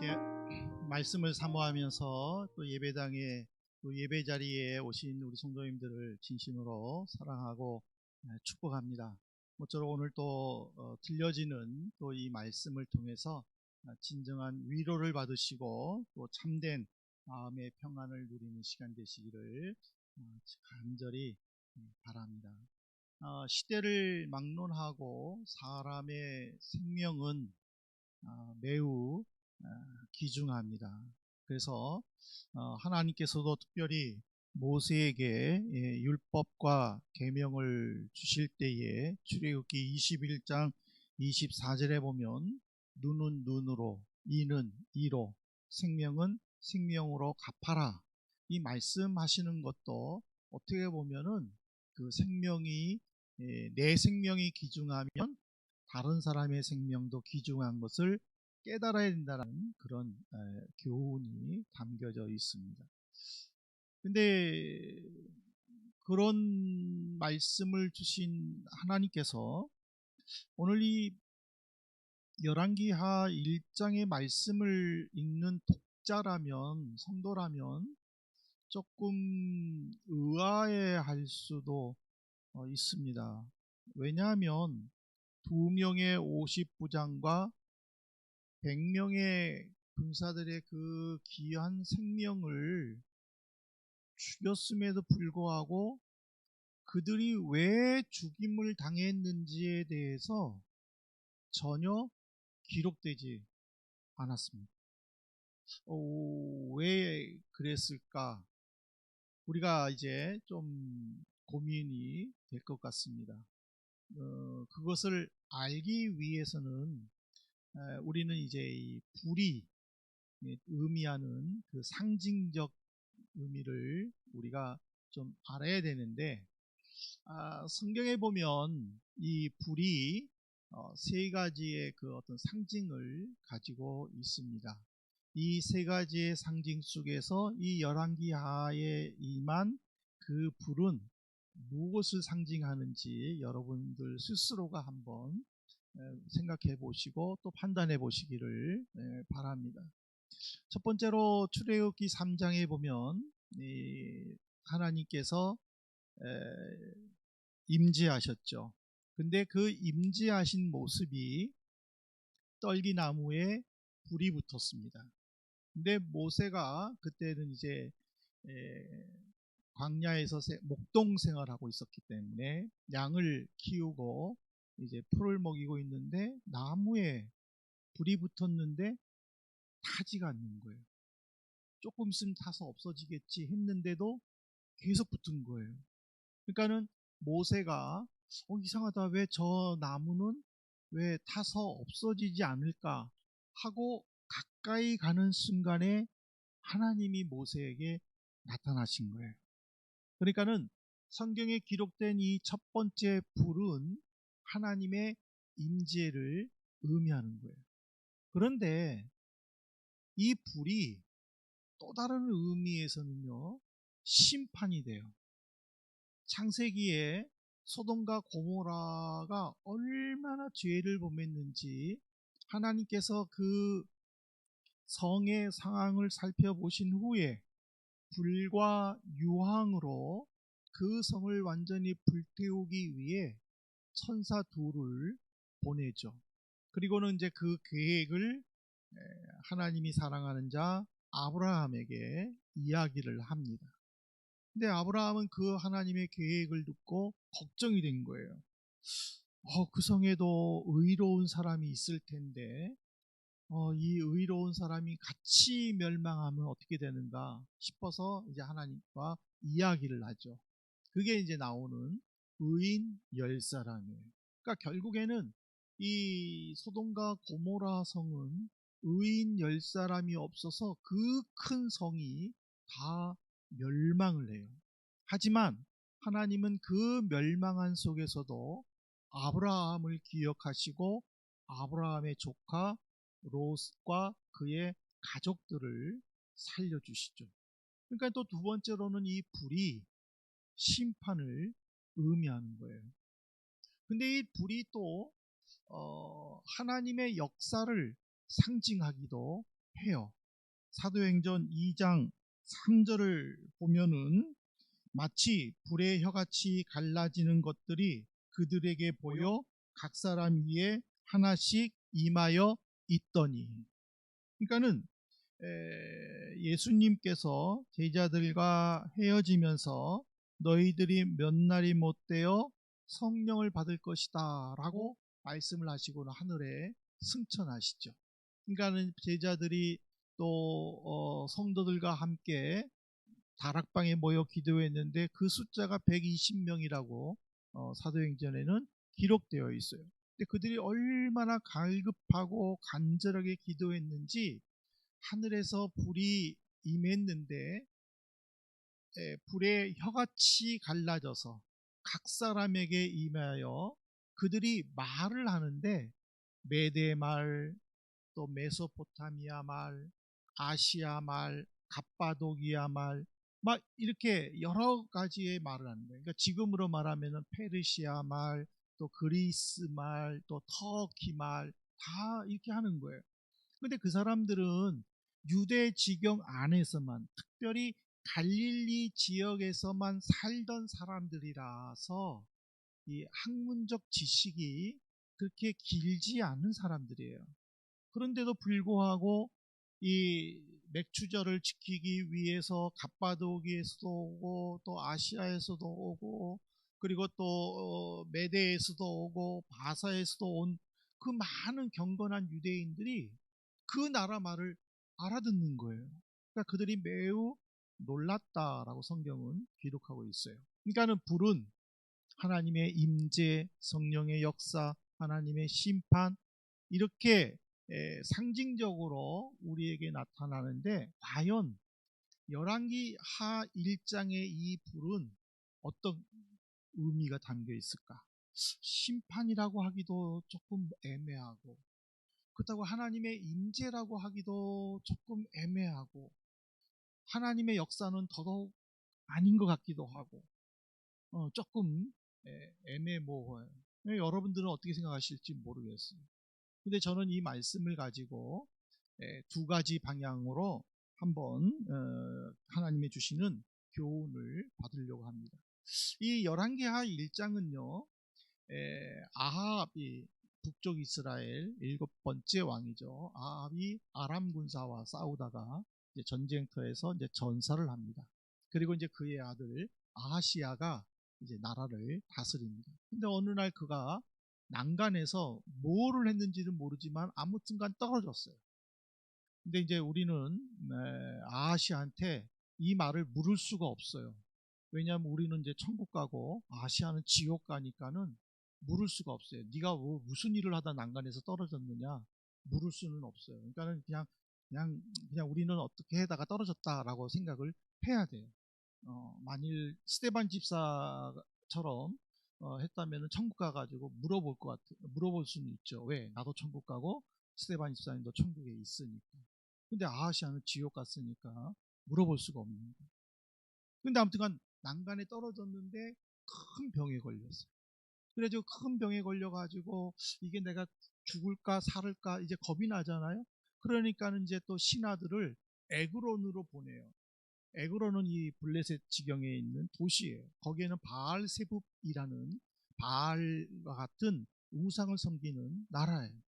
이렇게 말씀을 사모하면서 또 예배당에 또 예배 자리에 오신 우리 성도님들을 진심으로 사랑하고 축복합니다. 모쪼록 오늘 또 들려지는 또 이 말씀을 통해서 진정한 위로를 받으시고 또 참된 마음의 평안을 누리는 시간 되시기를 간절히 바랍니다. 시대를 막론하고 사람의 생명은 매우 귀중합니다. 그래서 하나님께서도 특별히 모세에게 율법과 계명을 주실 때에 출애굽기 21장 24절에 보면 눈은 눈으로, 이는 이로, 생명은 생명으로 갚아라, 이 말씀하시는 것도 어떻게 보면은 그 생명이 내 생명이 귀중하면 다른 사람의 생명도 귀중한 것을 깨달아야 된다는 그런 교훈이 담겨져 있습니다. 근데 그런 말씀을 주신 하나님께서 오늘 이 열왕기하 1장의 말씀을 읽는 독자라면, 성도라면 조금 의아해할 수도 있습니다. 왜냐하면 2명의 50부장과 100명의 군사들의 그 귀한 생명을 죽였음에도 불구하고 그들이 왜 죽임을 당했는지에 대해서 전혀 기록되지 않았습니다. 왜 그랬을까? 우리가 이제 좀 고민이 될 것 같습니다. 그것을 알기 위해서는 우리는 이제 이 불이 의미하는 그 상징적 의미를 우리가 좀 알아야 되는데, 성경에 보면 이 불이 세 가지의 그 어떤 상징을 가지고 있습니다. 이 세 가지의 상징 속에서 이 열왕기하에 임한 그 불은 무엇을 상징하는지 여러분들 스스로가 한번 생각해 보시고 또 판단해 보시기를 바랍니다. 첫 번째로 출애굽기 3장에 보면 하나님께서 임재하셨죠. 근데 그 임재하신 모습이 떨기나무에 불이 붙었습니다. 근데 모세가 그때는 이제 광야에서 목동 생활하고 있었기 때문에 양을 키우고 이제 풀을 먹이고 있는데 나무에 불이 붙었는데 타지가 않는 거예요. 조금 있으면 타서 없어지겠지 했는데도 계속 붙은 거예요. 그러니까는 모세가 이상하다, 왜 저 나무는 왜 타서 없어지지 않을까 하고 가까이 가는 순간에 하나님이 모세에게 나타나신 거예요. 그러니까는 성경에 기록된 이 첫 번째 불은 하나님의 임재를 의미하는 거예요. 그런데 이 불이 또 다른 의미에서는요, 심판이 돼요. 창세기에 소돔과 고모라가 얼마나 죄를 범했는지 하나님께서 그 성의 상황을 살펴보신 후에 불과 유황으로 그 성을 완전히 불태우기 위해 천사 둘을 보내죠. 그리고는 이제 그 계획을 하나님이 사랑하는 자 아브라함에게 이야기를 합니다. 근데 아브라함은 그 하나님의 계획을 듣고 걱정이 된 거예요. 그 성에도 의로운 사람이 있을 텐데 이 의로운 사람이 같이 멸망하면 어떻게 되는가 싶어서 이제 하나님과 이야기를 하죠. 그게 이제 나오는 의인 10사람이에요. 그러니까 결국에는 이 소돔과 고모라 성은 의인 10사람이 없어서 그 큰 성이 다 멸망을 해요. 하지만 하나님은 그 멸망한 속에서도 아브라함을 기억하시고 아브라함의 조카 롯과 그의 가족들을 살려주시죠. 그러니까 또 두 번째로는 이 불이 심판을 의미하는 거예요. 근데 이 불이 또 하나님의 역사를 상징하기도 해요. 사도행전 2장 3절을 보면은 마치 불의 혀같이 갈라지는 것들이 그들에게 보여 각 사람 위에 하나씩 임하여 있더니. 그러니까는 예수님께서 제자들과 헤어지면서 너희들이 몇 날이 못되어 성령을 받을 것이다 라고 말씀을 하시고는 하늘에 승천하시죠. 그러니까는 제자들이 또 성도들과 함께 다락방에 모여 기도했는데 그 숫자가 120명이라고 사도행전에는 기록되어 있어요. 근데 그들이 얼마나 갈급하고 간절하게 기도했는지 하늘에서 불이 임했는데 불의 혀같이 갈라져서 각 사람에게 임하여 그들이 말을 하는데 메대 말, 또 메소포타미아 말, 아시아 말, 갑바도기아 말, 막 이렇게 여러 가지의 말을 하는 거예요. 그러니까 지금으로 말하면 페르시아 말, 또 그리스 말, 또 터키 말, 다 이렇게 하는 거예요. 근데 그 사람들은 유대 지경 안에서만, 특별히 갈릴리 지역에서만 살던 사람들이라서 이 학문적 지식이 그렇게 길지 않은 사람들이에요. 그런데도 불구하고 이 맥추절을 지키기 위해서 갑바도기에서도 오고 또 아시아에서도 오고 그리고 또 메대에서도 오고 바사에서도 온 그 많은 경건한 유대인들이 그 나라 말을 알아듣는 거예요. 그러니까 그들이 매우 놀랐다라고 성경은 기록하고 있어요. 그러니까는 불은 하나님의 임재, 성령의 역사, 하나님의 심판 이렇게 상징적으로 우리에게 나타나는데 과연 열왕기 하 1장의 이 불은 어떤 의미가 담겨 있을까? 심판이라고 하기도 조금 애매하고 그렇다고 하나님의 임재라고 하기도 조금 애매하고 하나님의 역사는 더더욱 아닌 것 같기도 하고 조금 애매모호해요. 여러분들은 어떻게 생각하실지 모르겠어요. 근데 저는 이 말씀을 가지고 두 가지 방향으로 한번 하나님이 주시는 교훈을 받으려고 합니다. 이 열왕기하 1장은요 아합이 북쪽 이스라엘 7번째 왕이죠. 아합이 아람 군사와 싸우다가 이제 전쟁터에서 이제 전사를 합니다. 그리고 이제 그의 아들 아하시아가 이제 나라를 다스립니다. 근데 어느 날 그가 난간에서 뭐를 했는지는 모르지만 아무튼간 떨어졌어요. 근데 이제 우리는 아하시아한테 이 말을 물을 수가 없어요. 왜냐하면 우리는 이제 천국 가고 아시아는 지옥 가니까는 물을 수가 없어요. 네가 무슨 일을 하다 난간에서 떨어졌느냐 물을 수는 없어요. 그러니까는 그냥 우리는 어떻게 해다가 떨어졌다라고 생각을 해야 돼요. 만일 스테반 집사처럼 했다면은 천국 가가지고 물어볼 수는 있죠. 왜? 나도 천국 가고 스테반 집사님도 천국에 있으니까. 근데 아하시아는 지옥 갔으니까 물어볼 수가 없는 거예요. 근데 아무튼간 난간에 떨어졌는데 큰 병에 걸렸어요. 그래가지고 큰 병에 걸려가지고 이게 내가 죽을까 살을까 이제 겁이 나잖아요. 그러니까는 이제 또 신하들을 에그론으로 보내요. 에그론은 이 블레셋 지경에 있는 도시예요. 거기에는 바알세붑이라는 바알과 같은 우상을 섬기는 나라예요.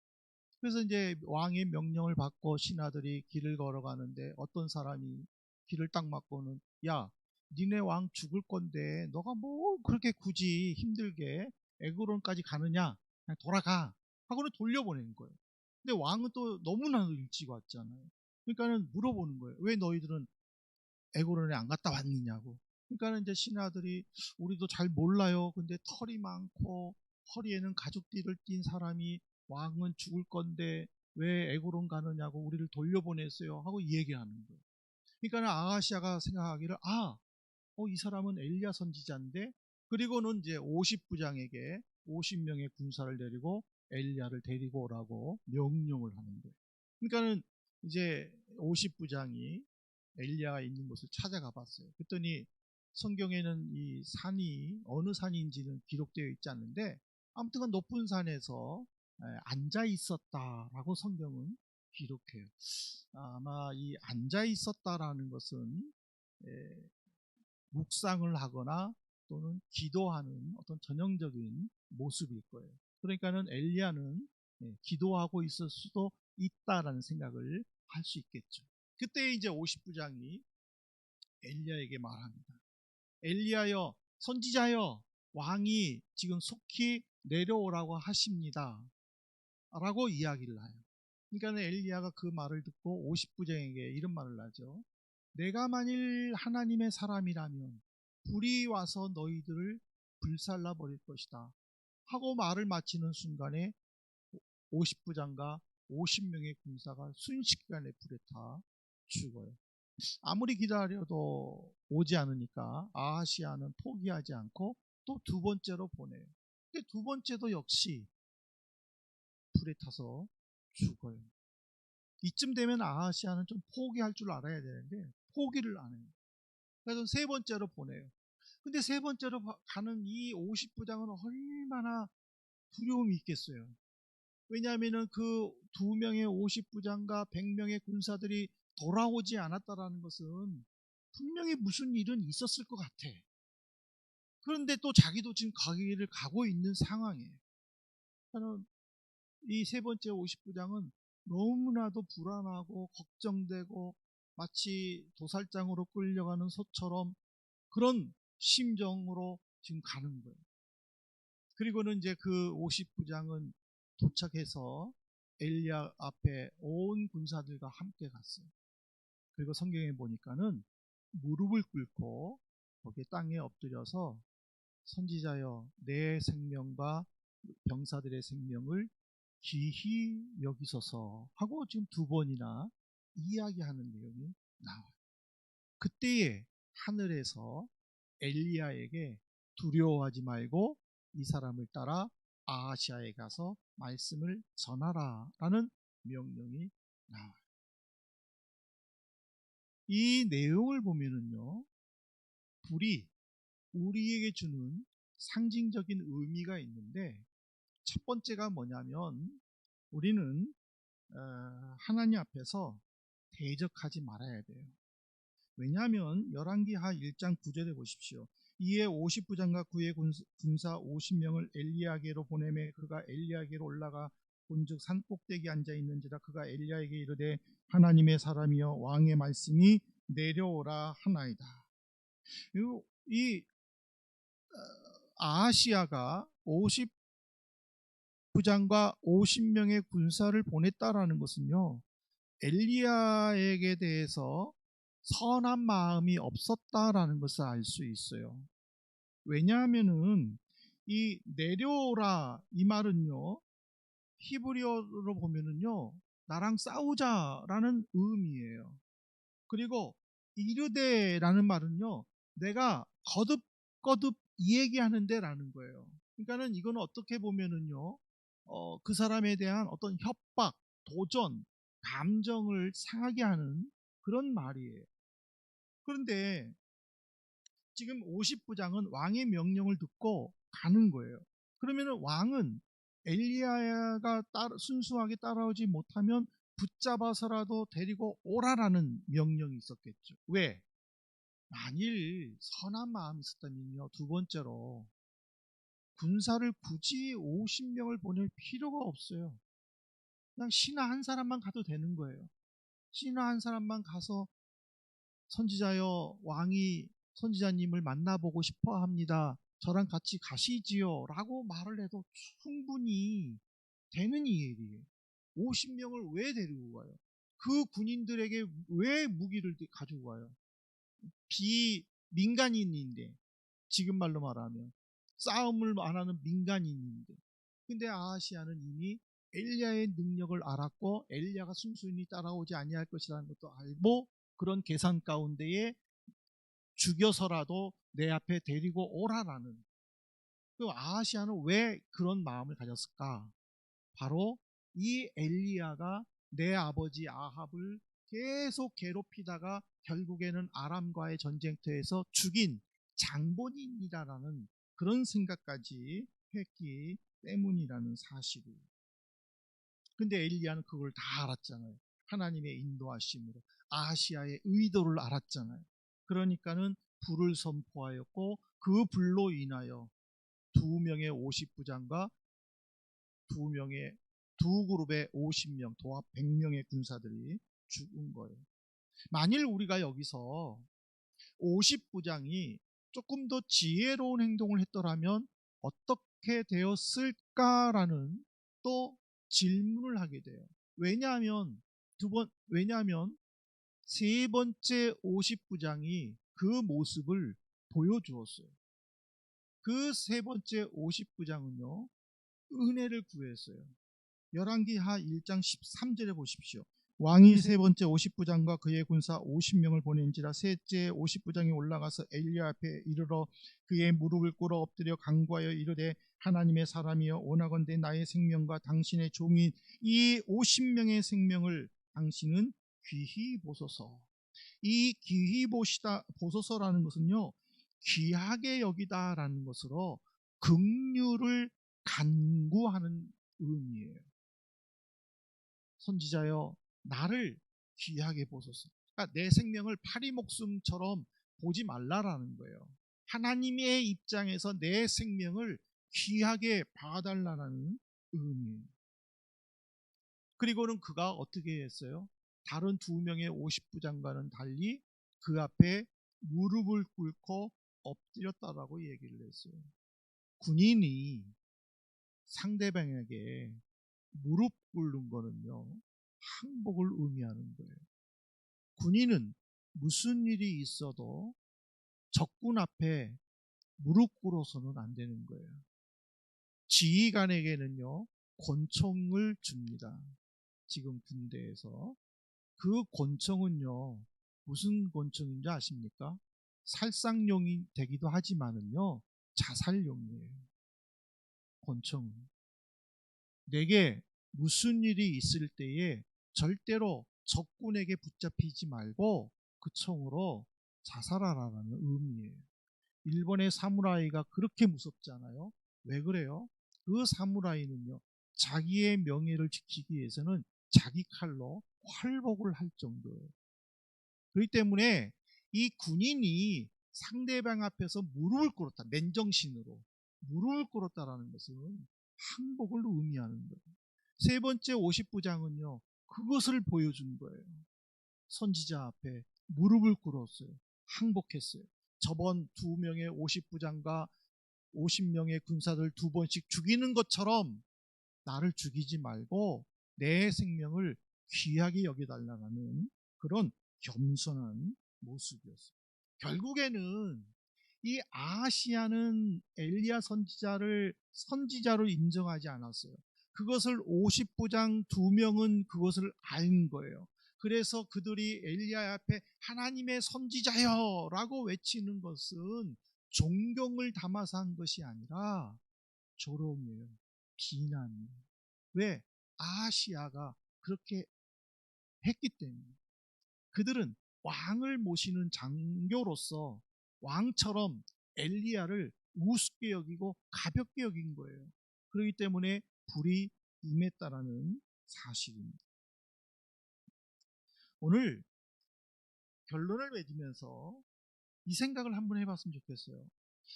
그래서 이제 왕의 명령을 받고 신하들이 길을 걸어가는데 어떤 사람이 길을 딱 막고는 야, 니네 왕 죽을 건데 너가 뭐 그렇게 굳이 힘들게 에그론까지 가느냐? 그냥 돌아가. 하고는 돌려보내는 거예요. 근데 왕은 또 너무나 일찍 왔잖아요. 그러니까는 물어보는 거예요. 왜 너희들은 에고론에 안 갔다 왔느냐고. 그러니까는 이제 신하들이 우리도 잘 몰라요. 근데 털이 많고 허리에는 가죽띠를 띤 사람이 왕은 죽을 건데 왜 에고론 가느냐고 우리를 돌려보냈어요 하고 얘기하는 거예요. 그러니까 아하시아가 생각하기를 이 사람은 엘리야 선지자인데 그리고는 이제 50부장에게 50명의 군사를 데리고 엘리야를 데리고 오라고 명령을 하는 거예요. 그러니까는 이제 50부장이 엘리야가 있는 곳을 찾아가 봤어요. 그랬더니 성경에는 이 산이 어느 산인지는 기록되어 있지 않는데 아무튼 높은 산에서 앉아 있었다라고 성경은 기록해요. 아마 이 앉아 있었다라는 것은 묵상을 하거나 또는 기도하는 어떤 전형적인 모습일 거예요. 그러니까는 엘리야는 기도하고 있을 수도 있다라는 생각을 할 수 있겠죠. 그때 이제 50부장이 엘리야에게 말합니다. 엘리야여, 선지자여, 왕이 지금 속히 내려오라고 하십니다 라고 이야기를 해요. 그러니까 엘리야가 그 말을 듣고 50부장에게 이런 말을 하죠. 내가 만일 하나님의 사람이라면 불이 와서 너희들을 불살라 버릴 것이다 하고 말을 마치는 순간에 50부장과 50명의 군사가 순식간에 불에 타 죽어요. 아무리 기다려도 오지 않으니까 아하시아는 포기하지 않고 또 두 번째로 보내요. 근데 두 번째도 역시 불에 타서 죽어요. 이쯤 되면 아하시아는 좀 포기할 줄 알아야 되는데 포기를 안 해요. 그래서 세 번째로 보내요. 근데 세 번째로 가는 이 50부장은 얼마나 두려움이 있겠어요. 왜냐하면 그 두 명의 50부장과 100명의 군사들이 돌아오지 않았다라는 것은 분명히 무슨 일은 있었을 것 같아. 그런데 또 자기도 지금 가기를 가고 있는 상황이에요. 이 세 번째 50부장은 너무나도 불안하고 걱정되고 마치 도살장으로 끌려가는 소처럼 그런 심정으로 지금 가는 거예요. 그리고는 이제 그 50부장은 도착해서 엘리야 앞에 온 군사들과 함께 갔어요. 그리고 성경에 보니까는 무릎을 꿇고 거기에 땅에 엎드려서 선지자여 내 생명과 병사들의 생명을 기히 여기소서 하고 지금 두 번이나 이야기하는 내용이 나와요. 그때에 하늘에서 엘리야에게 두려워하지 말고 이 사람을 따라 아하시아에 가서 말씀을 전하라 라는 명령이 나와요. 이 내용을 보면은요, 불이 우리에게 주는 상징적인 의미가 있는데 첫 번째가 뭐냐면 우리는 하나님 앞에서 대적하지 말아야 돼요. 왜냐하면 열왕기하 1장 9절에 보십시오. 이에 50부장과 그의 군사 50명을 엘리야에게로 보내매 그가 엘리야에게로 올라가 본즉 산 꼭대기 앉아 있는지라 그가 엘리야에게 이르되 하나님의 사람이여 왕의 말씀이 내려오라 하나이다. 이 아하시아가 50부장과 50명의 군사를 보냈다라는 것은요, 엘리야에게 대해서 선한 마음이 없었다라는 것을 알 수 있어요. 왜냐하면은 이 내려오라 이 말은요, 히브리어로 보면은요, 나랑 싸우자라는 의미예요. 그리고 이르되라는 말은요, 내가 거듭거듭 얘기하는데라는 거예요. 그러니까는 이거는 어떻게 보면은요, 그 사람에 대한 어떤 협박, 도전, 감정을 상하게 하는 그런 말이에요. 그런데 지금 50부장은 왕의 명령을 듣고 가는 거예요. 그러면 왕은 엘리야가 순수하게 따라오지 못하면 붙잡아서라도 데리고 오라라는 명령이 있었겠죠. 왜? 만일 선한 마음이 있었다면요, 두 번째로 군사를 굳이 50명을 보낼 필요가 없어요. 그냥 신하 한 사람만 가도 되는 거예요. 신하 한 사람만 가서 선지자여 왕이 선지자님을 만나보고 싶어 합니다. 저랑 같이 가시지요 라고 말을 해도 충분히 되는 일이에요. 50명을 왜 데리고 가요? 그 군인들에게 왜 무기를 가지고 가요? 비민간인인데, 지금 말로 말하면 싸움을 안 하는 민간인인데, 근데 아하시아는 이미 엘리야의 능력을 알았고 엘리야가 순순히 따라오지 아니할 것이라는 것도 알고 그런 계산 가운데에 죽여서라도 내 앞에 데리고 오라라는, 그 아하시아는 왜 그런 마음을 가졌을까? 바로 이 엘리야가 내 아버지 아합을 계속 괴롭히다가 결국에는 아람과의 전쟁터에서 죽인 장본인이라는 그런 생각까지 했기 때문이라는 사실이에요. 근데 엘리야는 그걸 다 알았잖아요. 하나님의 인도하심으로 아하시아의 의도를 알았잖아요. 그러니까는 불을 선포하였고 그 불로 인하여 두 명의 50부장과 두 그룹의 50명 도합 100명의 군사들이 죽은 거예요. 만일 우리가 여기서 50부장이 조금 더 지혜로운 행동을 했더라면 어떻게 되었을까라는 또 질문을 하게 돼요. 왜냐하면 세 번째 50부장이 그 모습을 보여주었어요. 그 세 번째 50부장은요, 은혜를 구했어요. 열왕기하 1장 13절에 보십시오. 왕이 세 번째 50부장과 그의 군사 50명을 보낸지라 셋째 50부장이 올라가서 엘리야 앞에 이르러 그의 무릎을 꿇어 엎드려 간구하여 이르되 하나님의 사람이여 원하건대 나의 생명과 당신의 종인 이 50명의 생명을 당신은 귀히 보소서. 이 귀히 보소서라는 것은요, 귀하게 여기다라는 것으로 긍휼을 간구하는 의미예요. 선지자여 나를 귀하게 보소서. 그러니까 내 생명을 파리 목숨처럼 보지 말라라는 거예요. 하나님의 입장에서 내 생명을 귀하게 봐달라는 의미예요. 그리고는 그가 어떻게 했어요? 다른 두 명의 50부장과는 달리 그 앞에 무릎을 꿇고 엎드렸다라고 얘기를 했어요. 군인이 상대방에게 무릎 꿇는 거는요, 항복을 의미하는 거예요. 군인은 무슨 일이 있어도 적군 앞에 무릎 꿇어서는 안 되는 거예요. 지휘관에게는요, 권총을 줍니다. 지금 군대에서. 그 권총은요, 무슨 권총인지 아십니까? 살상용이 되기도 하지만은요, 자살용이에요. 권총은. 내게 무슨 일이 있을 때에 절대로 적군에게 붙잡히지 말고 그 총으로 자살하라는 의미예요. 일본의 사무라이가 그렇게 무섭잖아요. 왜 그래요? 그 사무라이는요, 자기의 명예를 지키기 위해서는 자기 칼로 활복을 할 정도예요. 그렇기 때문에 이 군인이 상대방 앞에서 무릎을 꿇었다, 맨정신으로 무릎을 꿇었다라는 것은 항복을 의미하는 거예요. 세 번째 50부장은요, 그것을 보여준 거예요. 선지자 앞에 무릎을 꿇었어요. 항복했어요. 저번 두 명의 50부장과 50명의 군사들 두 번씩 죽이는 것처럼 나를 죽이지 말고 내 생명을 귀하게 여겨달라는 그런 겸손한 모습이었어요. 결국에는 이 아하시아는 엘리야 선지자를 선지자로 인정하지 않았어요. 그것을 50부장 두 명은 그것을 알 거예요. 그래서 그들이 엘리야 앞에 하나님의 선지자여 라고 외치는 것은 존경을 담아서 한 것이 아니라 조롱이에요. 비난이에요. 왜? 아하시아가 그렇게 했기 때문에. 그들은 왕을 모시는 장교로서 왕처럼 엘리야를 우습게 여기고 가볍게 여긴 거예요. 그렇기 때문에 불이 임했다라는 사실입니다. 오늘 결론을 맺으면서 이 생각을 한번 해봤으면 좋겠어요.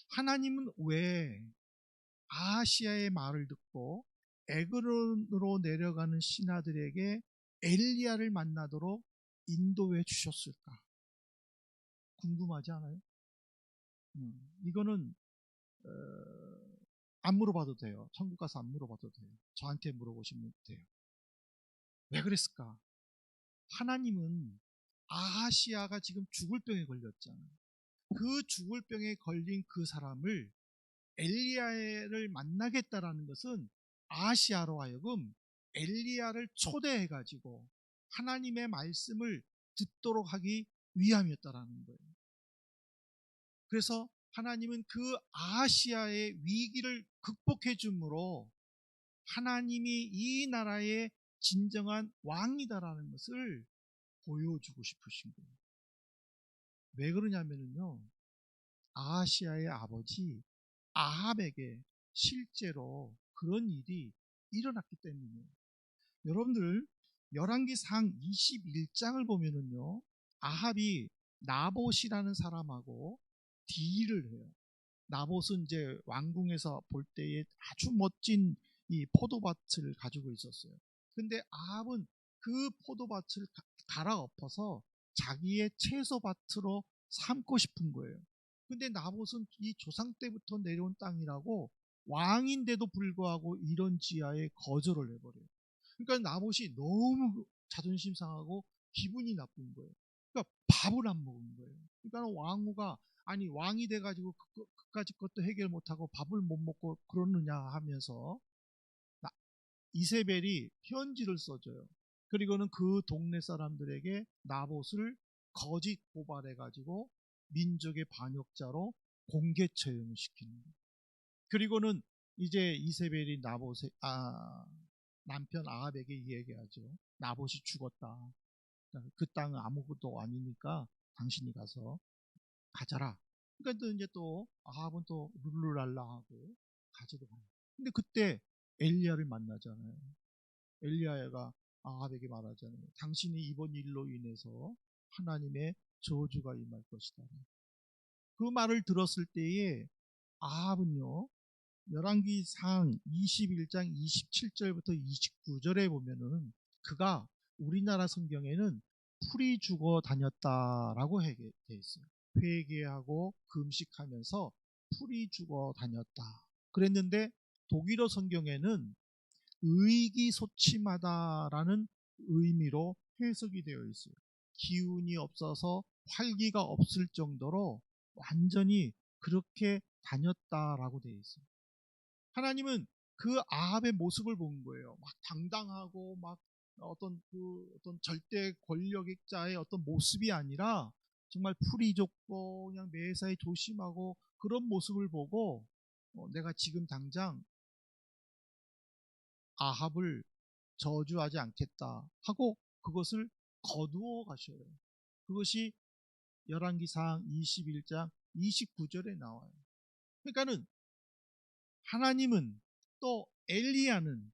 하나님은 왜 아하시아의 말을 듣고 에그론으로 내려가는 신하들에게 엘리야를 만나도록 인도해 주셨을까? 궁금하지 않아요? 이거는 안 물어봐도 돼요. 천국 가서 안 물어봐도 돼요. 저한테 물어보시면 돼요. 왜 그랬을까? 하나님은 아하시아가 지금 죽을 병에 걸렸잖아요. 그 죽을 병에 걸린 그 사람을 엘리야를 만나겠다라는 것은 아하시아로 하여금 엘리야를 초대해가지고 하나님의 말씀을 듣도록 하기 위함이었다라는 거예요. 그래서 하나님은 그 아하시아의 위기를 극복해 주므로 하나님이 이 나라의 진정한 왕이다라는 것을 보여주고 싶으신 거예요. 왜 그러냐면요, 아하시아의 아버지 아합에게 실제로 그런 일이 일어났기 때문이에요. 여러분들 열왕기상 21장을 보면은요, 아합이 나봇이라는 사람하고 딜을 해요. 나봇은 이제 왕궁에서 볼 때에 아주 멋진 이 포도밭을 가지고 있었어요. 근데 아합은 그 포도밭을 갈아엎어서 자기의 채소밭으로 삼고 싶은 거예요. 근데 나봇은 이 조상 때부터 내려온 땅이라고 왕인데도 불구하고 이런 지하에 거절을 해버려요. 그러니까 나봇이 너무 자존심 상하고 기분이 나쁜 거예요. 그러니까 밥을 안 먹은 거예요. 그러니까 왕후가 아니 왕이 돼가지고 그까지 것도 해결 못하고 밥을 못 먹고 그러느냐 하면서 이세벨이 편지를 써줘요. 그리고는 그 동네 사람들에게 나봇을 거짓 고발해가지고 민족의 반역자로 공개 처형을 시키는 거예요. 그리고는 이제 이세벨이 나봇의 남편 아합에게 얘기하죠. 나봇이 죽었다. 그 땅은 아무것도 아니니까 당신이 가서 가져라. 그러니까 또 이제 또 아합은 또 룰루랄라 하고 가지러 가요. 근데 그때 엘리야를 만나잖아요. 엘리야가 아합에게 말하잖아요. 당신이 이번 일로 인해서 하나님의 저주가 임할 것이다. 그 말을 들었을 때에 아합은요, 열왕기상 21장 27절부터 29절에 보면은 그가 우리나라 성경에는 풀이 죽어 다녔다라고 되어 있어요. 회개하고 금식하면서 풀이 죽어 다녔다. 그랬는데 독일어 성경에는 의기소침하다라는 의미로 해석이 되어 있어요. 기운이 없어서 활기가 없을 정도로 완전히 그렇게 다녔다라고 되어 있어요. 하나님은 그 아합의 모습을 본 거예요. 막 당당하고 막 어떤 절대 권력자의 어떤 모습이 아니라 정말 풀이 좁고 그냥 매사에 조심하고 그런 모습을 보고 내가 지금 당장 아합을 저주하지 않겠다 하고 그것을 거두어 가셔요. 그것이 열왕기상 21장 29절에 나와요. 그러니까는 하나님은 또 엘리야는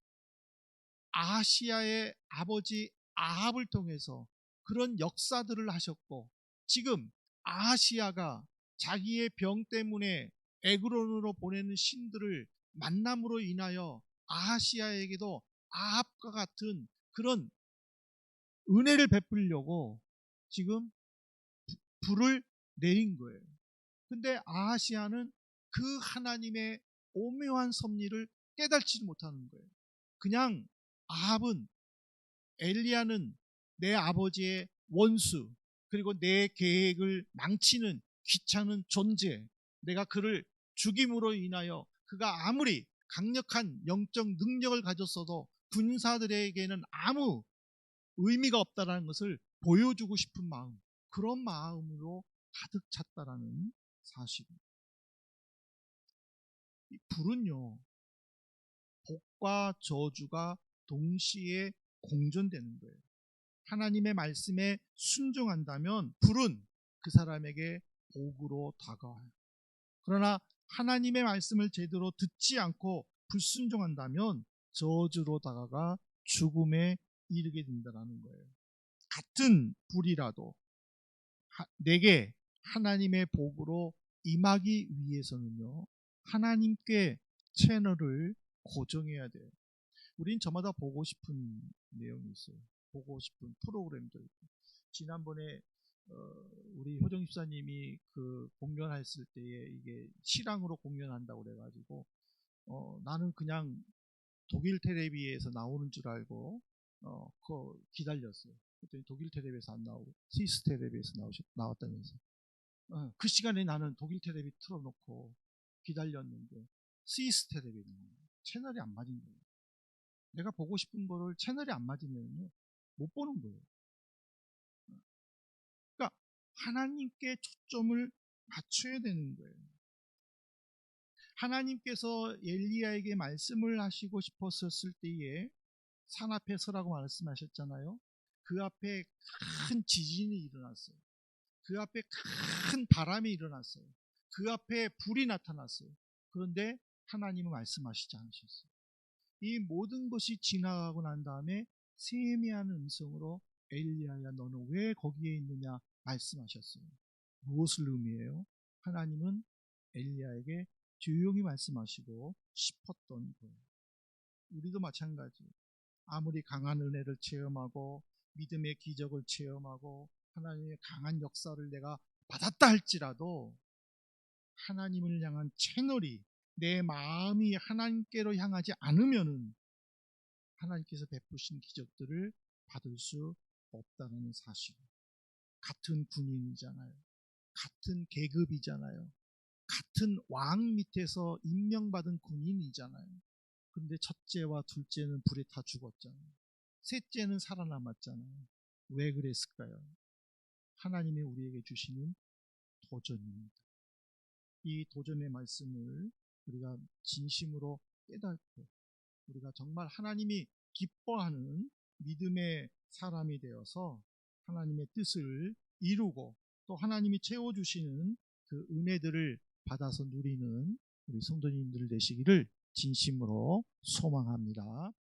아시아의 아버지 아합을 통해서 그런 역사들을 하셨고, 지금 아시아가 자기의 병 때문에 에그론으로 보내는 신들을 만남으로 인하여 아시아에게도 아합과 같은 그런 은혜를 베풀려고 지금 불을 내린 거예요. 근데 아시아는 그 하나님의 오묘한 섭리를 깨닫지 못하는 거예요. 그냥 아합은 엘리야는 내 아버지의 원수, 그리고 내 계획을 망치는 귀찮은 존재, 내가 그를 죽임으로 인하여 그가 아무리 강력한 영적 능력을 가졌어도 군사들에게는 아무 의미가 없다라는 것을 보여주고 싶은 마음, 그런 마음으로 가득 찼다라는 사실입니다. 이 불은요, 복과 저주가 동시에 공존되는 거예요. 하나님의 말씀에 순종한다면 불은 그 사람에게 복으로 다가와요. 그러나 하나님의 말씀을 제대로 듣지 않고 불순종한다면 저주로 다가가 죽음에 이르게 된다는 거예요. 같은 불이라도 내게 하나님의 복으로 임하기 위해서는요, 하나님께 채널을 고정해야 돼요. 우린 저마다 보고 싶은 내용이 있어요. 보고 싶은 프로그램도 있고. 지난번에 우리 효정 집사님이 그 공연했을 때에 이게 실황으로 공연한다고 그래가지고 나는 그냥 독일 텔레비에서 나오는 줄 알고 그거 기다렸어요. 그랬더니 독일 텔레비에서 안 나오고 스위스 텔레비에서 나왔다면서. 그 시간에 나는 독일 텔레비 틀어놓고 기다렸는데 스위스 텔레비는 채널이 안 맞은 거예요. 내가 보고 싶은 거를 채널이 안 맞으면 못 보는 거예요. 그러니까 하나님께 초점을 맞춰야 되는 거예요. 하나님께서 엘리야에게 말씀을 하시고 싶었을 때에 산 앞에 서라고 말씀하셨잖아요. 그 앞에 큰 지진이 일어났어요. 그 앞에 큰 바람이 일어났어요. 그 앞에 불이 나타났어요. 그런데 하나님은 말씀하시지 않으셨어요. 이 모든 것이 지나가고 난 다음에 세미한 음성으로 엘리야야 너는 왜 거기에 있느냐 말씀하셨어요. 무엇을 의미해요? 하나님은 엘리야에게 조용히 말씀하시고 싶었던 거예요. 우리도 마찬가지. 아무리 강한 은혜를 체험하고 믿음의 기적을 체험하고 하나님의 강한 역사를 내가 받았다 할지라도 하나님을 향한 채널이 내 마음이 하나님께로 향하지 않으면은 하나님께서 베푸신 기적들을 받을 수 없다는 사실. 같은 군인이잖아요. 같은 계급이잖아요. 같은 왕 밑에서 임명받은 군인이잖아요. 그런데 첫째와 둘째는 불에 타 죽었잖아요. 셋째는 살아남았잖아요. 왜 그랬을까요? 하나님이 우리에게 주시는 도전입니다. 이 도전의 말씀을 우리가 진심으로 깨닫고 우리가 정말 하나님이 기뻐하는 믿음의 사람이 되어서 하나님의 뜻을 이루고 또 하나님이 채워주시는 그 은혜들을 받아서 누리는 우리 성도님들 되시기를 진심으로 소망합니다.